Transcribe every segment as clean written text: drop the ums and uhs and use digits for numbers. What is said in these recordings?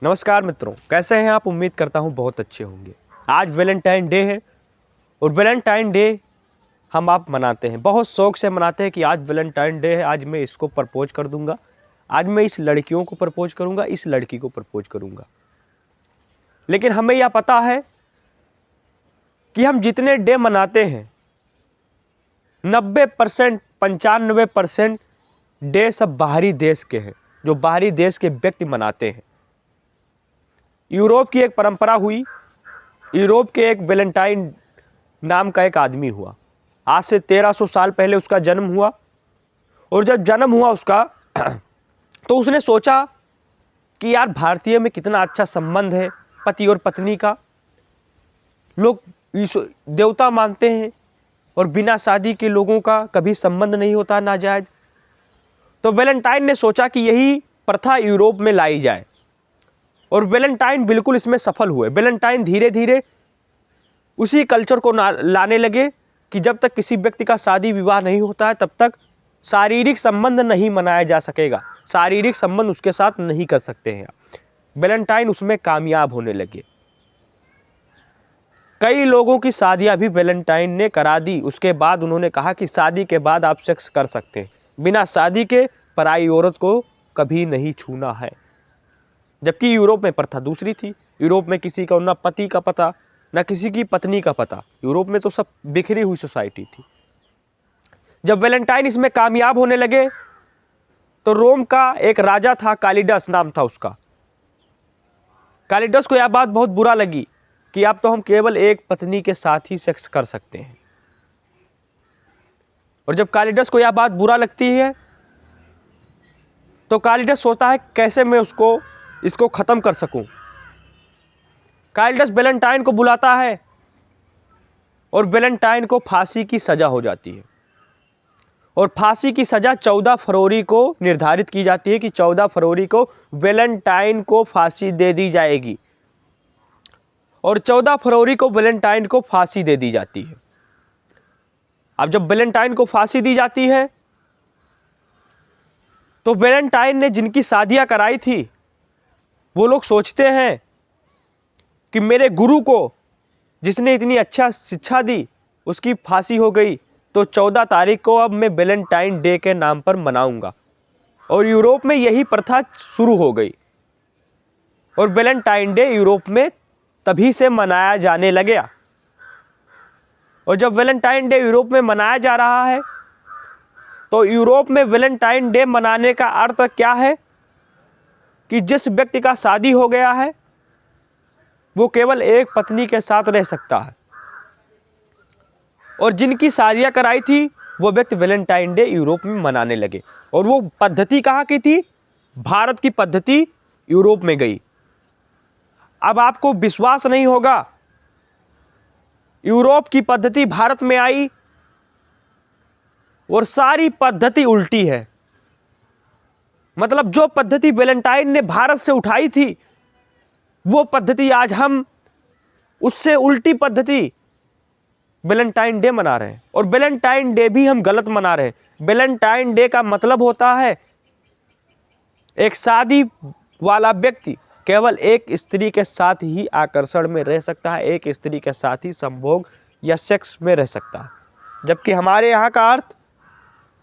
नमस्कार मित्रों, कैसे हैं आप। उम्मीद करता हूं बहुत अच्छे होंगे। आज वैलेंटाइन डे है और वैलेंटाइन डे हम आप मनाते हैं, बहुत शौक से मनाते हैं कि आज वैलेंटाइन डे है, आज मैं इसको प्रपोज कर दूंगा, आज मैं इस लड़कियों को प्रपोज करूंगा, इस लड़की को प्रपोज करूंगा। लेकिन हमें यह पता है कि हम जितने डे मनाते हैं 90% 95% डे सब बाहरी देश के हैं, जो बाहरी देश के व्यक्ति मनाते हैं। यूरोप की एक परंपरा हुई। यूरोप के एक वैलेंटाइन नाम का एक आदमी हुआ। आज से 1300 साल पहले उसका जन्म हुआ। और जब जन्म हुआ उसका तो उसने सोचा कि यार भारतीय में कितना अच्छा संबंध है, पति और पत्नी का। लोग देवता मानते हैं और बिना शादी के लोगों का कभी संबंध नहीं होता नाजायज। तो वैलेंटाइन ने सोचा कि यही प्रथा यूरोप में लाई जाए और वैलेंटाइन बिल्कुल इसमें सफल हुए। वैलेंटाइन धीरे धीरे उसी कल्चर को लाने लगे कि जब तक किसी व्यक्ति का शादी विवाह नहीं होता है तब तक शारीरिक संबंध नहीं मनाया जा सकेगा, शारीरिक संबंध उसके साथ नहीं कर सकते हैं। वैलेंटाइन उसमें कामयाब होने लगे। कई लोगों की शादियां भी वैलेंटाइन ने करा दी। उसके बाद उन्होंने कहा कि शादी के बाद आप सेक्स कर सकते हैं, बिना शादी के पराई औरत को कभी नहीं छूना है। जबकि यूरोप में प्रथा दूसरी थी। यूरोप में किसी का ना पति का पता, ना किसी की पत्नी का पता। यूरोप में तो सब बिखरी हुई सोसाइटी थी। जब वैलेंटाइन इसमें कामयाब होने लगे तो रोम का एक राजा था, कालिडस नाम था उसका। कालिडस को यह बात बहुत बुरा लगी कि अब तो हम केवल एक पत्नी के साथ ही सेक्स कर सकते हैं। और जब कालिडस को यह बात बुरा लगती है तो कालिडस सोचता है कैसे मैं इसको खत्म कर सकूं। कालिडस वैलेंटाइन को बुलाता है और वैलेंटाइन को फांसी की सजा हो जाती है। और फांसी की सजा 14 फरवरी को निर्धारित की जाती है कि 14 फरवरी को वैलेंटाइन को फांसी दे दी जाएगी। और 14 फरवरी को वैलेंटाइन को फांसी दे दी जाती है। अब जब वैलेंटाइन को फांसी दी जाती है तो वैलेंटाइन ने जिनकी शादियां कराई थी वो लोग सोचते हैं कि मेरे गुरु को, जिसने इतनी अच्छा शिक्षा दी, उसकी फांसी हो गई, तो 14 तारीख को अब मैं वैलेंटाइन डे के नाम पर मनाऊंगा। और यूरोप में यही प्रथा शुरू हो गई और वैलेंटाइन डे यूरोप में तभी से मनाया जाने लगा। और जब वैलेंटाइन डे यूरोप में मनाया जा रहा है तो यूरोप में वैलेंटाइन डे मनाने का अर्थ क्या है कि जिस व्यक्ति का शादी हो गया है वो केवल एक पत्नी के साथ रह सकता है। और जिनकी शादियां कराई थी वो व्यक्ति वैलेंटाइन डे यूरोप में मनाने लगे। और वो पद्धति कहाँ की थी? भारत की पद्धति यूरोप में गई। अब आपको विश्वास नहीं होगा, यूरोप की पद्धति भारत में आई और सारी पद्धति उल्टी है। मतलब जो पद्धति वैलेंटाइन ने भारत से उठाई थी वो पद्धति आज हम उससे उल्टी पद्धति वैलेंटाइन डे मना रहे हैं। और वैलेंटाइन डे भी हम गलत मना रहे हैं। वैलेंटाइन डे का मतलब होता है एक शादी वाला व्यक्ति केवल एक स्त्री के साथ ही आकर्षण में रह सकता है, एक स्त्री के साथ ही संभोग या सेक्स में रह सकता है। जबकि हमारे यहाँ का अर्थ,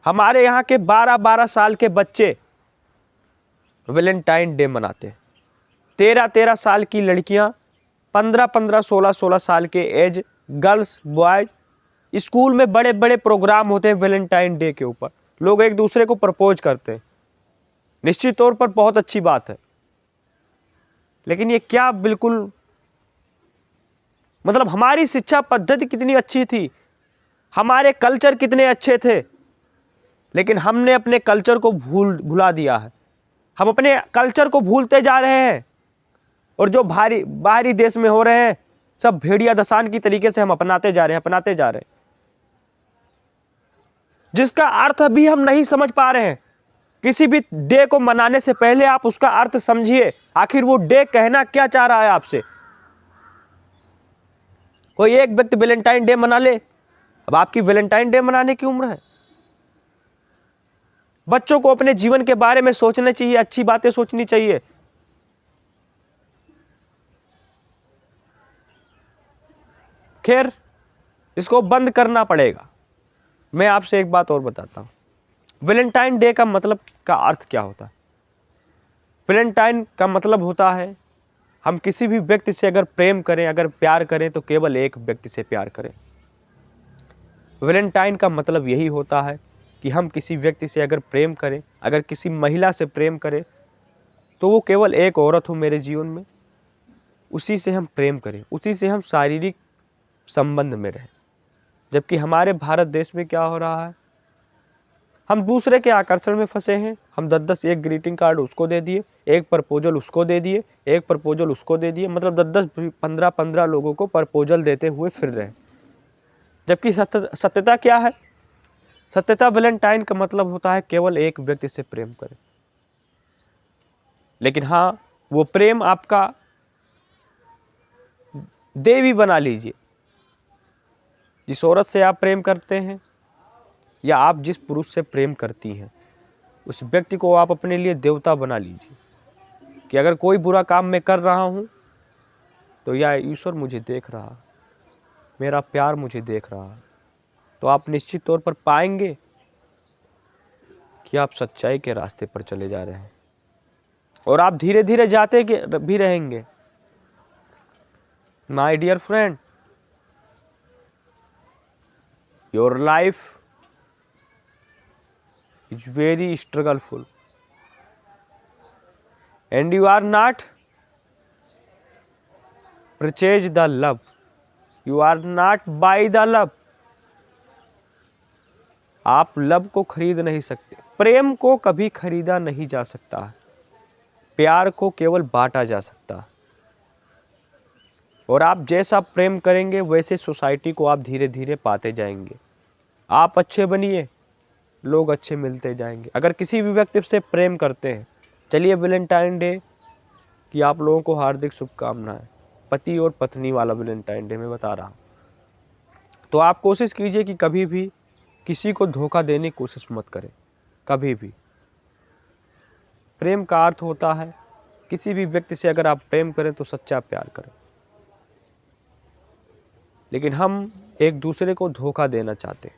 हमारे यहाँ के 12-12 साल के बच्चे वैलेंटाइन डे मनाते हैं। 13-13 साल की लड़कियां, 15-15, 16-16 साल के एज गर्ल्स, बॉयज, स्कूल में बड़े बड़े प्रोग्राम होते हैं वैलेंटाइन डे के ऊपर। लोग एक दूसरे को प्रपोज करते हैं। निश्चित तौर पर बहुत अच्छी बात है, लेकिन ये क्या बिल्कुल, मतलब हमारी शिक्षा पद्धति कितनी अच्छी थी, हमारे कल्चर कितने अच्छे थे, लेकिन हमने अपने कल्चर को भुला दिया है। हम अपने कल्चर को भूलते जा रहे हैं और जो बाहरी देश में हो रहे हैं सब भेड़िया दसान की तरीके से हम अपनाते जा रहे हैं, जिसका अर्थ भी हम नहीं समझ पा रहे हैं। किसी भी डे को मनाने से पहले आप उसका अर्थ समझिए, आखिर वो डे कहना क्या चाह रहा है आपसे। कोई एक व्यक्ति वैलेंटाइन डे मना ले, अब आपकी वैलेंटाइन डे मनाने की उम्र है? बच्चों को अपने जीवन के बारे में सोचना चाहिए, अच्छी बातें सोचनी चाहिए। खैर, इसको बंद करना पड़ेगा। मैं आपसे एक बात और बताता हूँ, वैलेंटाइन डे का मतलब का अर्थ क्या होता है। वैलेंटाइन का मतलब होता है हम किसी भी व्यक्ति से अगर प्रेम करें, अगर प्यार करें तो केवल एक व्यक्ति से प्यार करें। वैलेंटाइन का मतलब यही होता है कि हम किसी व्यक्ति से अगर प्रेम करें, अगर किसी महिला से प्रेम करें तो वो केवल एक औरत हो मेरे जीवन में, उसी से हम प्रेम करें, उसी से हम शारीरिक संबंध में रहें। जबकि हमारे भारत देश में क्या हो रहा है, हम दूसरे के आकर्षण में फंसे हैं। हम 10-10 एक ग्रीटिंग कार्ड उसको दे दिए, एक प्रपोजल उसको दे दिए, एक प्रपोजल उसको दे दिए, मतलब 10-10 15-15 लोगों को प्रपोजल देते हुए फिर रहे हैं। जबकि सत्यता क्या है? सत्यता वैलेंटाइन का मतलब होता है केवल एक व्यक्ति से प्रेम करें। लेकिन हाँ, वो प्रेम आपका देवी बना लीजिए। जिस औरत से आप प्रेम करते हैं या आप जिस पुरुष से प्रेम करती हैं, उस व्यक्ति को आप अपने लिए देवता बना लीजिए कि अगर कोई बुरा काम मैं कर रहा हूँ तो या ईश्वर मुझे देख रहा है, मेरा प्यार मुझे देख रहा है। तो आप निश्चित तौर पर पाएंगे कि आप सच्चाई के रास्ते पर चले जा रहे हैं और आप धीरे धीरे जाते भी रहेंगे। My dear friend, your life is very struggleful and you are not purchase the love, you are not buy the love। आप लव को खरीद नहीं सकते, प्रेम को कभी खरीदा नहीं जा सकता है, प्यार को केवल बांटा जा सकता है। और आप जैसा प्रेम करेंगे वैसे सोसाइटी को आप धीरे धीरे पाते जाएंगे। आप अच्छे बनिए, लोग अच्छे मिलते जाएंगे। अगर किसी भी व्यक्ति से प्रेम करते हैं, चलिए वैलेंटाइन डे की आप लोगों को हार्दिक शुभकामनाएं। पति और पत्नी वाला वैलेंटाइन डे मैं बता रहा हूँ। तो आप कोशिश कीजिए कि कभी भी किसी को धोखा देने की कोशिश मत करें, कभी भी। प्रेम का अर्थ होता है किसी भी व्यक्ति से अगर आप प्रेम करें तो सच्चा प्यार करें। लेकिन हम एक दूसरे को धोखा देना चाहते हैं।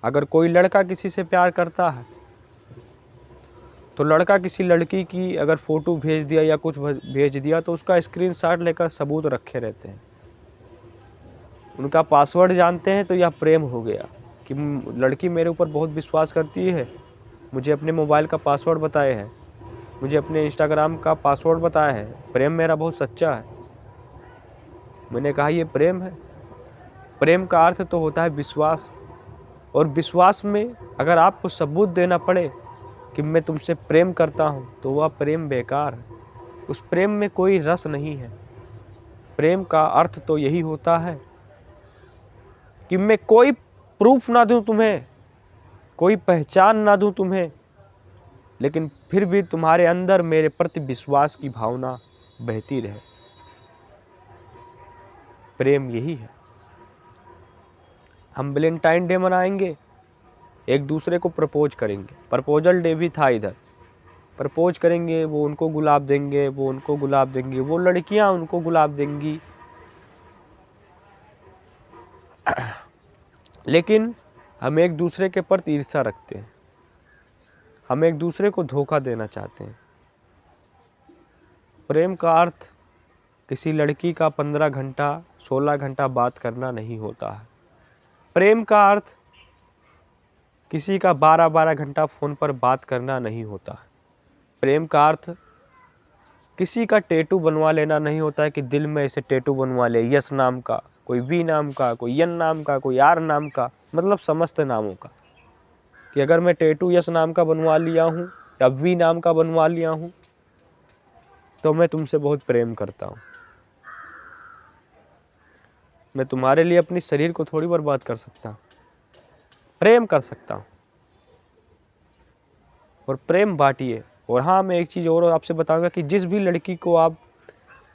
अगर कोई लड़का किसी से प्यार करता है तो लड़का किसी लड़की की अगर फ़ोटो भेज दिया या कुछ भेज दिया तो उसका स्क्रीनशॉट लेकर सबूत रखे रहते हैं। उनका पासवर्ड जानते हैं तो यह प्रेम हो गया कि लड़की मेरे ऊपर बहुत विश्वास करती है, मुझे अपने मोबाइल का पासवर्ड बताए है, मुझे अपने इंस्टाग्राम का पासवर्ड बताया है, प्रेम मेरा बहुत सच्चा है। मैंने कहा ये प्रेम है? प्रेम का अर्थ तो होता है विश्वास, और विश्वास में अगर आपको सबूत देना पड़े कि मैं तुमसे प्रेम करता हूँ तो वह प्रेम बेकार है, उस प्रेम में कोई रस नहीं है। प्रेम का अर्थ तो यही होता है कि मैं कोई प्रूफ ना दूं तुम्हें, कोई पहचान ना दूं तुम्हें, लेकिन फिर भी तुम्हारे अंदर मेरे प्रति विश्वास की भावना बहती रहे। प्रेम यही है। हम वैलेंटाइन डे मनाएंगे, एक दूसरे को प्रपोज करेंगे। प्रपोजल डे भी था इधर, प्रपोज करेंगे, वो उनको गुलाब देंगे, वो उनको गुलाब देंगी, वो लड़कियां उनको गुलाब देंगी। लेकिन हम एक दूसरे के प्रति ईर्ष्या रखते हैं, हम एक दूसरे को धोखा देना चाहते हैं। प्रेम का अर्थ किसी लड़की का 15 घंटा 16 घंटा बात करना नहीं होता है। प्रेम का अर्थ किसी का 12-12 घंटा फ़ोन पर बात करना नहीं होता है। प्रेम का अर्थ किसी का टैटू बनवा लेना नहीं होता है कि दिल में ऐसे टैटू बनवा ले, यस नाम का, कोई वी नाम का, कोई एन नाम का, कोई आर नाम का, मतलब समस्त नामों का, कि अगर मैं टैटू यस नाम का बनवा लिया हूँ या वी नाम का बनवा लिया हूँ तो मैं तुमसे बहुत प्रेम करता हूँ। मैं तुम्हारे लिए अपनी शरीर को थोड़ी बर्बाद कर सकता हूँ, प्रेम कर सकता हूँ। और प्रेम बांटिए। और हाँ, मैं एक चीज़ और आपसे बताऊंगा कि जिस भी लड़की को आप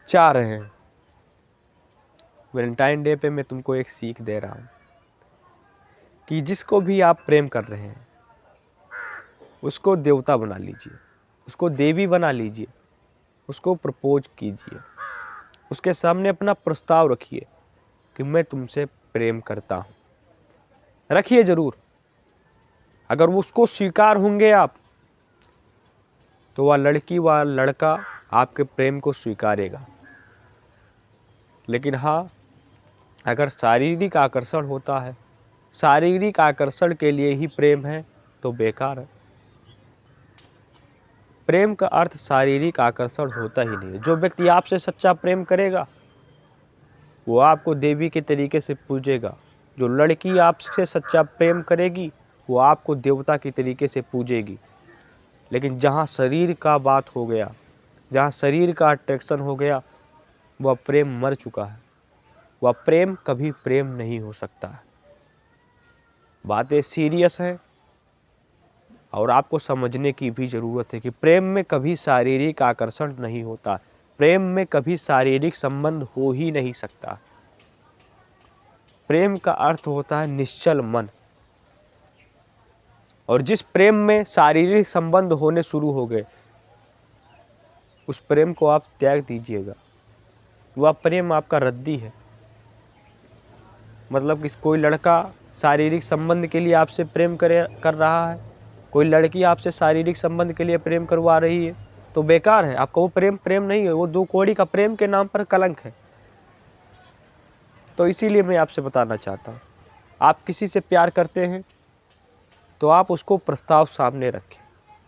चाह रहे हैं, वैलेंटाइन डे पे मैं तुमको एक सीख दे रहा हूँ कि जिसको भी आप प्रेम कर रहे हैं उसको देवता बना लीजिए, उसको देवी बना लीजिए, उसको प्रपोज कीजिए, उसके सामने अपना प्रस्ताव रखिए कि मैं तुमसे प्रेम करता हूँ। रखिए ज़रूर। अगर वो उसको स्वीकार होंगे आप, तो वह लड़की व लड़का आपके प्रेम को स्वीकारेगा। लेकिन हाँ, अगर शारीरिक आकर्षण होता है, शारीरिक आकर्षण के लिए ही प्रेम है, तो बेकार है। प्रेम का अर्थ शारीरिक आकर्षण होता ही नहीं है। जो व्यक्ति आपसे सच्चा प्रेम करेगा वो आपको देवी के तरीके से पूजेगा। जो लड़की आपसे सच्चा प्रेम करेगी वो आपको देवता के तरीके से पूजेगी। लेकिन जहाँ शरीर का बात हो गया, जहाँ शरीर का अट्रैक्शन हो गया, वह प्रेम मर चुका है। वह प्रेम कभी प्रेम नहीं हो सकता है। बातें सीरियस हैं और आपको समझने की भी ज़रूरत है कि प्रेम में कभी शारीरिक आकर्षण नहीं होता। प्रेम में कभी शारीरिक संबंध हो ही नहीं सकता। प्रेम का अर्थ होता है निश्चल मन। और जिस प्रेम में शारीरिक संबंध होने शुरू हो गए, उस प्रेम को आप त्याग दीजिएगा। वह प्रेम आपका रद्दी है। मतलब कि कोई लड़का शारीरिक संबंध के लिए आपसे प्रेम कर रहा है, कोई लड़की आपसे शारीरिक संबंध के लिए प्रेम करवा रही है, तो बेकार है। आपका वो प्रेम प्रेम नहीं है, वो दो कौड़ी का प्रेम के नाम पर कलंक है। तो इसीलिए मैं आपसे बताना चाहता हूँ, आप किसी से प्यार करते हैं तो आप उसको प्रस्ताव सामने रखें।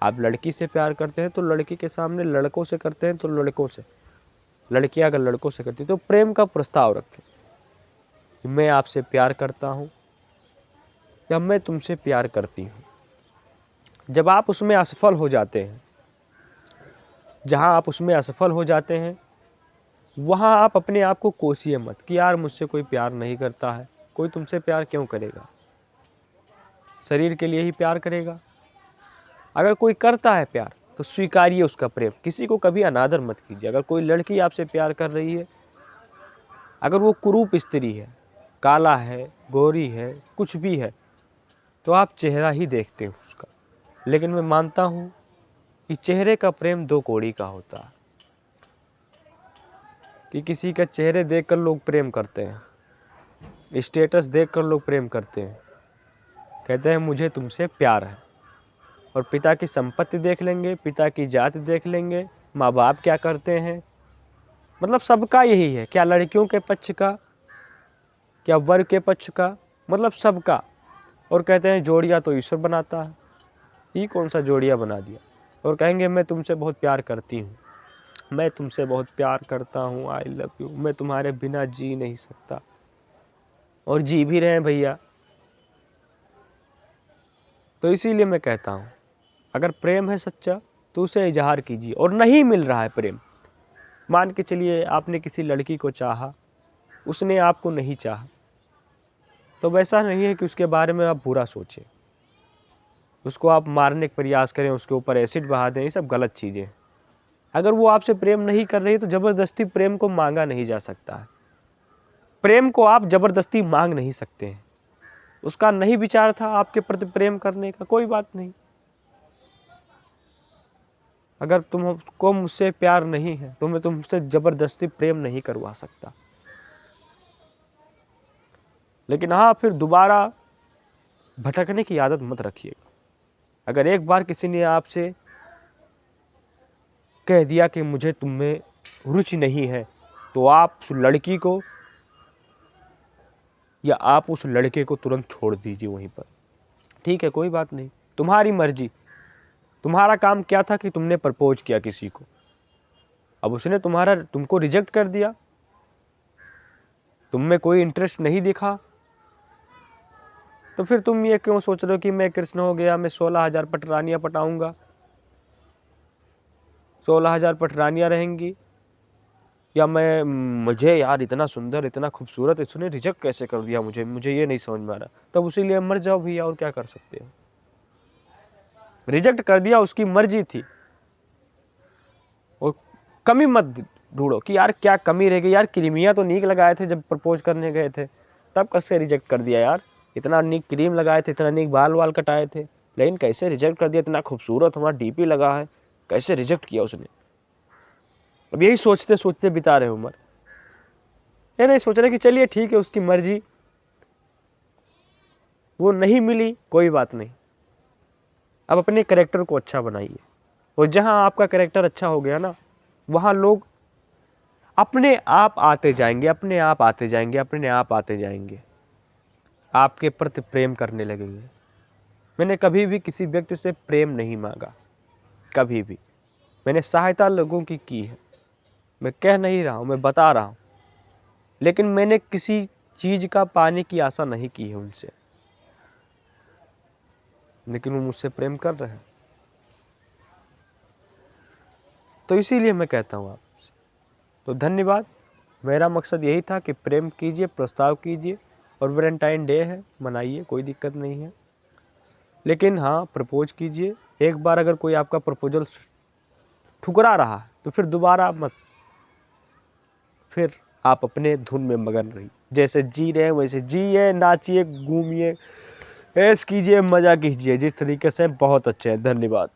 आप लड़की से प्यार करते हैं तो लड़की के सामने, लड़कों से करते हैं तो लड़कों से, लड़कियां अगर लड़कों से करती हैं तो प्रेम का प्रस्ताव रखें। मैं आपसे प्यार करता हूँ या मैं तुमसे प्यार करती हूँ। जब आप उसमें असफल हो जाते हैं, जहाँ आप उसमें असफल हो जाते हैं, वहाँ आप अपने आप को कोसिए मत कि यार मुझसे कोई प्यार नहीं करता है। कोई तुमसे प्यार क्यों करेगा? शरीर के लिए ही प्यार करेगा। अगर कोई करता है प्यार तो स्वीकारिए उसका प्रेम। किसी को कभी अनादर मत कीजिए। अगर कोई लड़की आपसे प्यार कर रही है, अगर वो कुरूप स्त्री है, काला है, गोरी है, कुछ भी है, तो आप चेहरा ही देखते हो उसका। लेकिन मैं मानता हूँ कि चेहरे का प्रेम दो कौड़ी का होता है। कि किसी का चेहरे देखकर लोग प्रेम करते हैं, स्टेटस देखकर लोग प्रेम करते हैं, कहते हैं मुझे तुमसे प्यार है। और पिता की संपत्ति देख लेंगे, पिता की जाति देख लेंगे, माँ बाप क्या करते हैं, मतलब सबका यही है। क्या लड़कियों के पक्ष का, क्या वर्ग के पक्ष का, मतलब सबका। और कहते हैं जोड़ियाँ तो ईश्वर बनाता है। ये कौन सा जोड़ियाँ बना दिया? और कहेंगे मैं तुमसे बहुत प्यार करती हूँ, मैं तुमसे बहुत प्यार करता हूँ, आई लव यू, मैं तुम्हारे बिना जी नहीं सकता। और जी भी रहे हैं भैया। तो इसीलिए मैं कहता हूँ, अगर प्रेम है सच्चा तो उसे इजहार कीजिए। और नहीं मिल रहा है प्रेम, मान के चलिए आपने किसी लड़की को चाहा, उसने आपको नहीं चाहा, तो वैसा नहीं है कि उसके बारे में आप बुरा सोचें, उसको आप मारने का प्रयास करें, उसके ऊपर एसिड बहा दें। ये सब गलत चीज़ें हैं। अगर वो आपसे प्रेम नहीं कर रही तो ज़बरदस्ती प्रेम को मांगा नहीं जा सकता है। प्रेम को आप ज़बरदस्ती मांग नहीं सकते हैं। उसका नहीं विचार था आपके प्रति प्रेम करने का, कोई बात नहीं। अगर तुमको मुझसे प्यार नहीं है तो मैं तुमसे ज़बरदस्ती प्रेम नहीं करवा सकता। लेकिन हाँ, फिर दोबारा भटकने की आदत मत रखिएगा। अगर एक बार किसी ने आपसे कह दिया कि मुझे तुम में रुचि नहीं है, तो आप उस लड़की को या आप उस लड़के को तुरंत छोड़ दीजिए वहीं पर। ठीक है, कोई बात नहीं, तुम्हारी मर्जी। तुम्हारा काम क्या था कि तुमने प्रपोज किया किसी को, अब उसने तुमको रिजेक्ट कर दिया, तुम में कोई इंटरेस्ट नहीं दिखा, तो फिर तुम ये क्यों सोच रहे हो कि मैं कृष्ण हो गया, मैं 16,000 पटरानियाँ पटाऊंगा, 16,000 पटरानियाँ रहेंगी, या मुझे यार इतना सुंदर, इतना खूबसूरत, इसने रिजेक्ट कैसे कर दिया मुझे ये नहीं समझ में आ रहा। तब उसी लिए मर जाओ भैया, और क्या कर सकते हो। रिजेक्ट कर दिया, उसकी मर्जी थी। और कमी मत ढूंढो कि यार क्या कमी रह गई, यार क्रीमियाँ तो नीक लगाए थे जब प्रपोज करने गए थे, तब कैसे रिजेक्ट कर दिया यार। इतना नीक क्रीम लगाए थे, इतना नीक बाल कटाए थे, लेकिन कैसे रिजेक्ट कर दिया। इतना खूबसूरत हमारा डीपी लगा है, कैसे रिजेक्ट किया उसने। अब यही सोचते सोचते बिता रहे उम्र। ये नहीं सोच रहे कि चलिए ठीक है उसकी मर्जी, वो नहीं मिली कोई बात नहीं, अब अपने कैरेक्टर को अच्छा बनाइए। और जहाँ आपका कैरेक्टर अच्छा हो गया ना, वहाँ लोग अपने आप आते जाएंगे, अपने आप आते जाएंगे, अपने आप आते जाएंगे, आपके प्रति प्रेम करने लगेंगे। मैंने कभी भी किसी व्यक्ति से प्रेम नहीं मांगा, कभी भी। मैंने सहायता लोगों की है, मैं कह नहीं रहा हूँ, मैं बता रहा हूँ, लेकिन मैंने किसी चीज़ का पाने की आशा नहीं की है उनसे, लेकिन वो मुझसे प्रेम कर रहे हैं। तो इसीलिए मैं कहता हूँ आपसे, तो धन्यवाद। मेरा मकसद यही था कि प्रेम कीजिए, प्रस्ताव कीजिए, और वैलेंटाइन डे है, मनाइए, कोई दिक्कत नहीं है। लेकिन हाँ, प्रपोज कीजिए। एक बार अगर कोई आपका प्रपोजल ठुकरा रहा है तो फिर दोबारा मत, फिर आप अपने धुन में मगन रहिए, जैसे जी रहे हैं वैसे जिए, नाचिए, घूमिए, ऐश कीजिए, मज़ा कीजिए जिस तरीके से। बहुत अच्छे हैं, धन्यवाद।